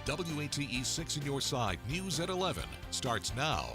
WATE 6 in your side. News at 11 starts now.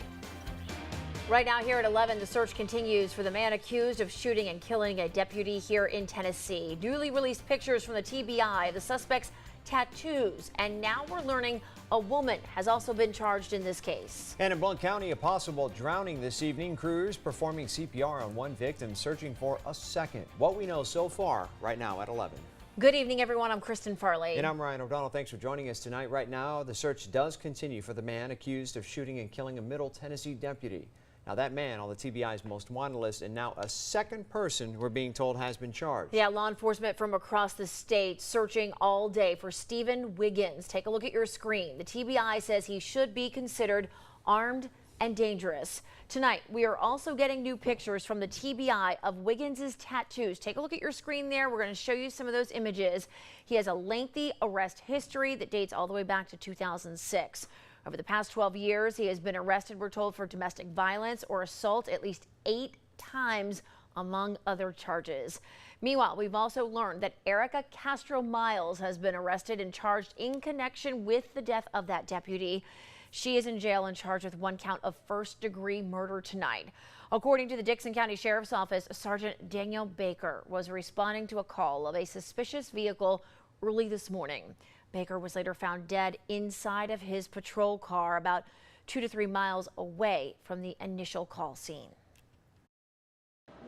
Right now here at 11, the search continues for the man accused of shooting and killing a deputy here in Tennessee. Newly released pictures from the TBI of the suspect's tattoos, and now we're learning a woman has also been charged in this case. And in Blount County, a possible drowning this evening. Crews performing CPR on one victim, searching for a second. What we know so far right now at 11. Good evening, everyone. I'm Kristen Farley. And I'm Ryan O'Donnell. Thanks for joining us tonight. Right now, the search does continue for the man accused of shooting and killing a Middle Tennessee deputy. Now, that man on the TBI's most wanted list, and now a second person we're being told has been charged. Yeah, law enforcement from across the state searching all day for Stephen Wiggins. Take a look at your screen. The TBI says he should be considered armed and dangerous. Tonight, we are also getting new pictures from the TBI of Wiggins's tattoos. Take a look at your screen there. We're going to show you some of those images. He has a lengthy arrest history that dates all the way back to 2006. Over the past 12 years, he has been arrested, we're told, for domestic violence or assault at least 8 times, among other charges. Meanwhile, we've also learned that Erica Castro Miles has been arrested and charged in connection with the death of that deputy. She is in jail and charged with 1 count of first-degree murder tonight. According to the Dixon County Sheriff's Office, Sergeant Daniel Baker was responding to a call of a suspicious vehicle early this morning. Baker was later found dead inside of his patrol car about 2 to 3 miles away from the initial call scene.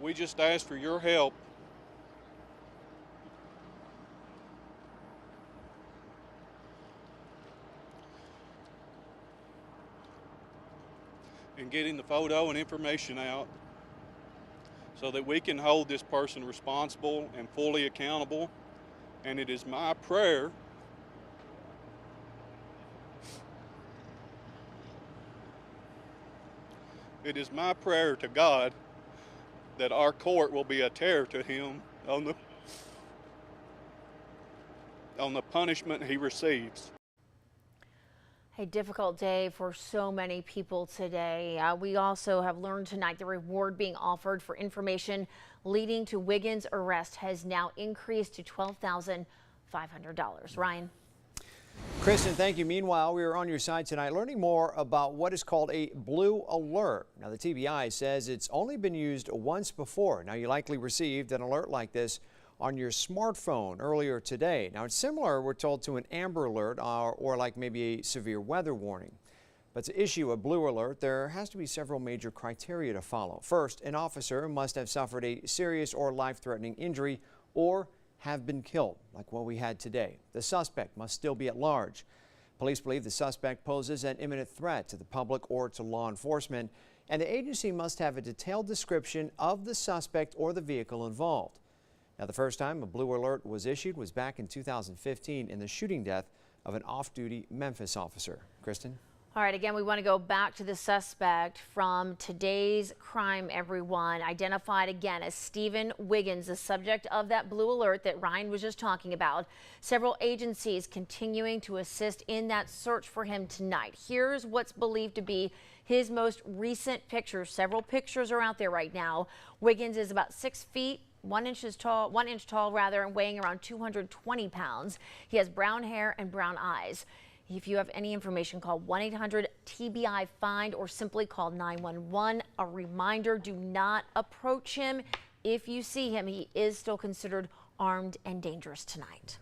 We just ask for your help in getting the photo and information out so that we can hold this person responsible and fully accountable. And it is my prayer to God that our court will be a terror to him on the punishment he receives. A difficult day for so many people today. We also have learned tonight the reward being offered for information leading to Wiggins' arrest has now increased to $12,500. Ryan. Kristen, thank you. Meanwhile, we are on your side tonight learning more about what is called a blue alert. Now, the TBI says it's only been used once before. Now, you likely received an alert like this on your smartphone earlier today. Now, it's similar, we're told, to an amber alert or like maybe a severe weather warning. But to issue a blue alert, there has to be several major criteria to follow. First, an officer must have suffered a serious or life-threatening injury or have been killed, like what we had today. The suspect must still be at large. Police believe the suspect poses an imminent threat to the public or to law enforcement, and the agency must have a detailed description of the suspect or the vehicle involved. Now, the first time a blue alert was issued was back in 2015 in the shooting death of an off-duty Memphis officer. Kristen? All right, again, we want to go back to the suspect from today's crime, everyone. Identified again as Stephen Wiggins, the subject of that blue alert that Ryan was just talking about. Several agencies continuing to assist in that search for him tonight. Here's what's believed to be his most recent pictures. Several pictures are out there right now. Wiggins is about 6 feet. 1 inch tall, and weighing around 220 pounds. He has brown hair and brown eyes. If you have any information, call 1-800-TBI-FIND or simply call 911. A reminder, do not approach him. If you see him, he is still considered armed and dangerous tonight.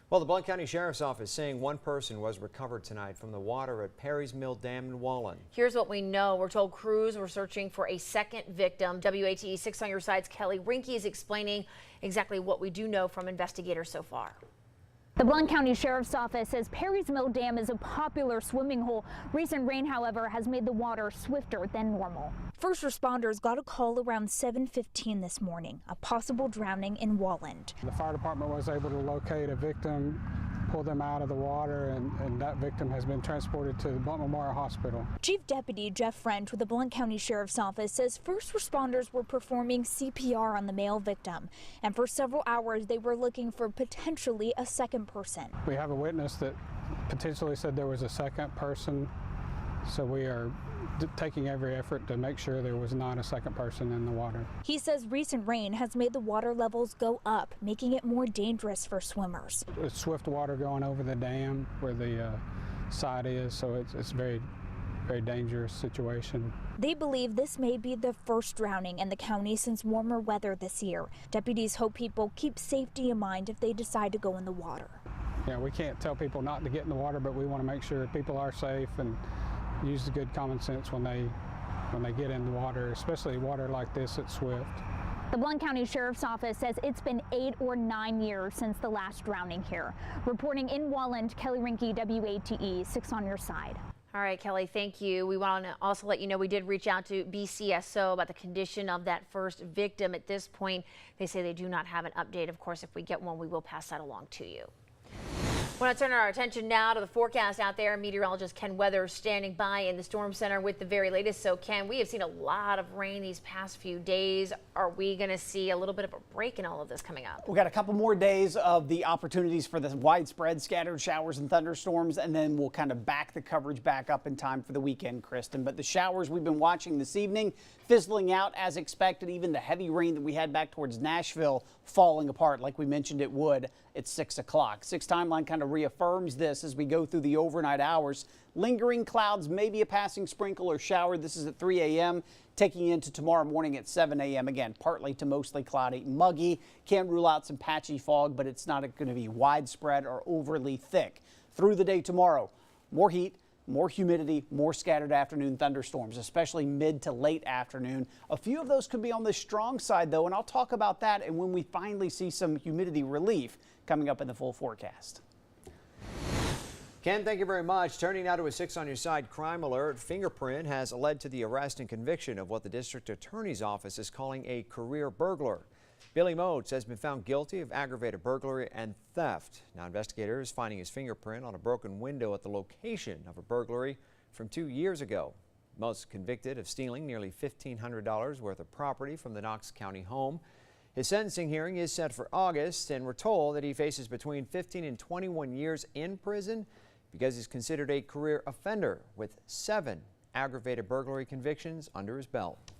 Well, the Blount County Sheriff's Office saying 1 person was recovered tonight from the water at Perry's Mill Dam in Wallen. Here's what we know. We're told crews were searching for a second victim. WATE 6 on your side's Kelly Rinke is explaining exactly what we do know from investigators so far. The Blount County Sheriff's Office says Perry's Mill Dam is a popular swimming hole. Recent rain, however, has made the water swifter than normal. First responders got a call around 7:15 this morning, a possible drowning in Wallen. The fire department was able to locate a victim, pull them out of the water, and that victim has been transported to the Blount Memorial Hospital. Chief Deputy Jeff French with the Blount County Sheriff's Office says first responders were performing CPR on the male victim, and for several hours they were looking for potentially a second person. We have a witness that potentially said there was a second person, so we are taking every effort to make sure there was not a second person in the water. He says recent rain has made the water levels go up, making it more dangerous for swimmers. It's swift water going over the dam where the side is, so it's very dangerous situation. They believe this may be the first drowning in the county since warmer weather this year. Deputies hope people keep safety in mind if they decide to go in the water. Yeah, we can't tell people not to get in the water, but we want to make sure people are safe and use the good common sense when they get in the water, especially water like this at Swift. The Blount County Sheriff's Office says it's been 8 or 9 years since the last drowning here. Reporting in Walland, Kelly Rinke, WATE, 6 on your side. All right, Kelly, thank you. We want to also let you know we did reach out to BCSO about the condition of that first victim. At this point, they say they do not have an update. Of course, if we get one, we will pass that along to you. I want to turn our attention now to the forecast out there. Meteorologist Ken Weathers standing by in the Storm Center with the very latest. So, Ken, we have seen a lot of rain these past few days. Are we going to see a little bit of a break in all of this coming up? We got a couple more days of the opportunities for the widespread scattered showers and thunderstorms, and then we'll kind of back the coverage back up in time for the weekend, Kristen. But the showers we've been watching this evening fizzling out as expected. Even the heavy rain that we had back towards Nashville falling apart like we mentioned it would at 6 o'clock. 6 timeline kind of reaffirms this as we go through the overnight hours. Lingering clouds, maybe a passing sprinkle or shower. This is at 3 a.m. taking into tomorrow morning at 7 a.m. Again, partly to mostly cloudy, muggy. Can't rule out some patchy fog, but it's not going to be widespread or overly thick. Through the day tomorrow, more heat, more humidity, more scattered afternoon thunderstorms, especially mid to late afternoon. A few of those could be on the strong side, though, and I'll talk about that and when we finally see some humidity relief coming up in the full forecast. Ken, thank you very much. Turning now to a 6 on your side crime alert. Fingerprint has led to the arrest and conviction of what the district attorney's office is calling a career burglar. Billy Motes has been found guilty of aggravated burglary and theft. Now investigators finding his fingerprint on a broken window at the location of a burglary from 2 years ago. Motes convicted of stealing nearly $1,500 worth of property from the Knox County home. His sentencing hearing is set for August, and we're told that he faces between 15 and 21 years in prison because he's considered a career offender with 7 aggravated burglary convictions under his belt.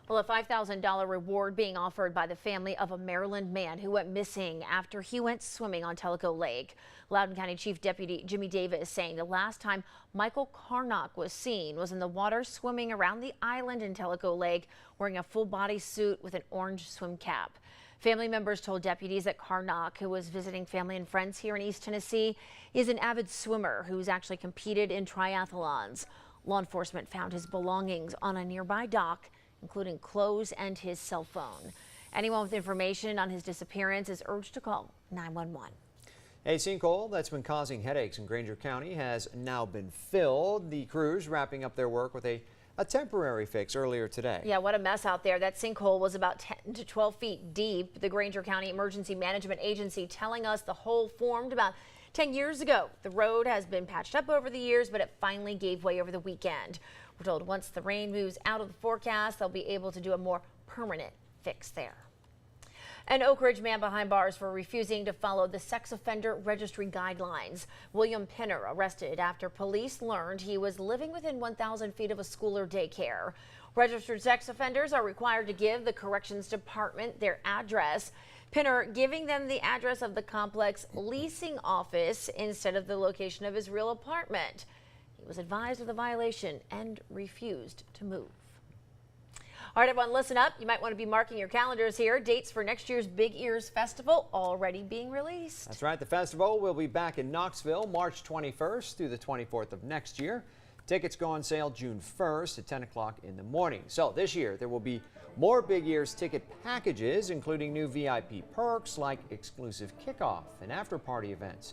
Well, a $5,000 reward being offered by the family of a Maryland man who went missing after he went swimming on Tellico Lake. Loudoun County Chief Deputy Jimmy Davis saying the last time Michael Carnock was seen was in the water swimming around the island in Tellico Lake wearing a full body suit with an orange swim cap. Family members told deputies that Carnock, who was visiting family and friends here in East Tennessee, is an avid swimmer who's actually competed in triathlons. Law enforcement found his belongings on a nearby dock, including clothes and his cell phone. Anyone with information on his disappearance is urged to call 911. A sinkhole that's been causing headaches in Granger County has now been filled. The crews wrapping up their work with a temporary fix earlier today. Yeah, what a mess out there. That sinkhole was about 10 to 12 feet deep. The Granger County Emergency Management Agency telling us the hole formed about 10 years ago. The road has been patched up over the years, but it finally gave way over the weekend. We're told once the rain moves out of the forecast, they'll be able to do a more permanent fix there. An Oak Ridge man behind bars for refusing to follow the sex offender registry guidelines. William Pinner arrested after police learned he was living within 1,000 feet of a school or daycare. Registered sex offenders are required to give the corrections department their address. Pinner giving them the address of the complex leasing office instead of the location of his real apartment. He was advised of the violation and refused to move. All right, everyone, listen up. You might want to be marking your calendars here. Dates for next year's Big Ears Festival already being released. That's right. The festival will be back in Knoxville March 21st through the 24th of next year. Tickets go on sale June 1st at 10 o'clock in the morning. So this year there will be more Big Ears ticket packages, including new VIP perks like exclusive kickoff and after-party events.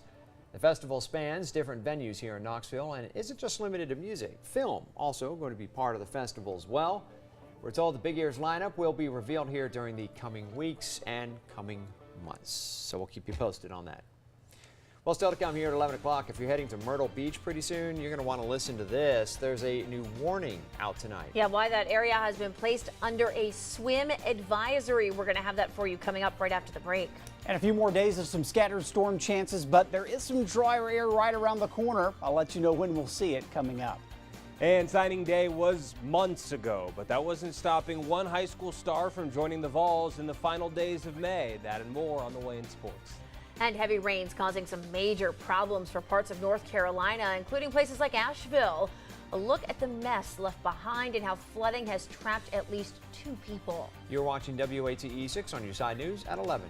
The festival spans different venues here in Knoxville and isn't just limited to music. Film also going to be part of the festival as well. We're told the Big Ears lineup will be revealed here during the coming weeks and coming months. So we'll keep you posted on that. Well, still to come here at 11 o'clock. If you're heading to Myrtle Beach pretty soon, you're going to want to listen to this. There's a new warning out tonight. Yeah, why that area has been placed under a swim advisory. We're going to have that for you coming up right after the break. And a few more days of some scattered storm chances, but there is some drier air right around the corner. I'll let you know when we'll see it coming up. And signing day was months ago, but that wasn't stopping one high school star from joining the Vols in the final days of May. That and more on the way in sports. And heavy rains causing some major problems for parts of North Carolina, including places like Asheville. A look at the mess left behind and how flooding has trapped at least 2 people. You're watching WATE 6 on your side news at 11.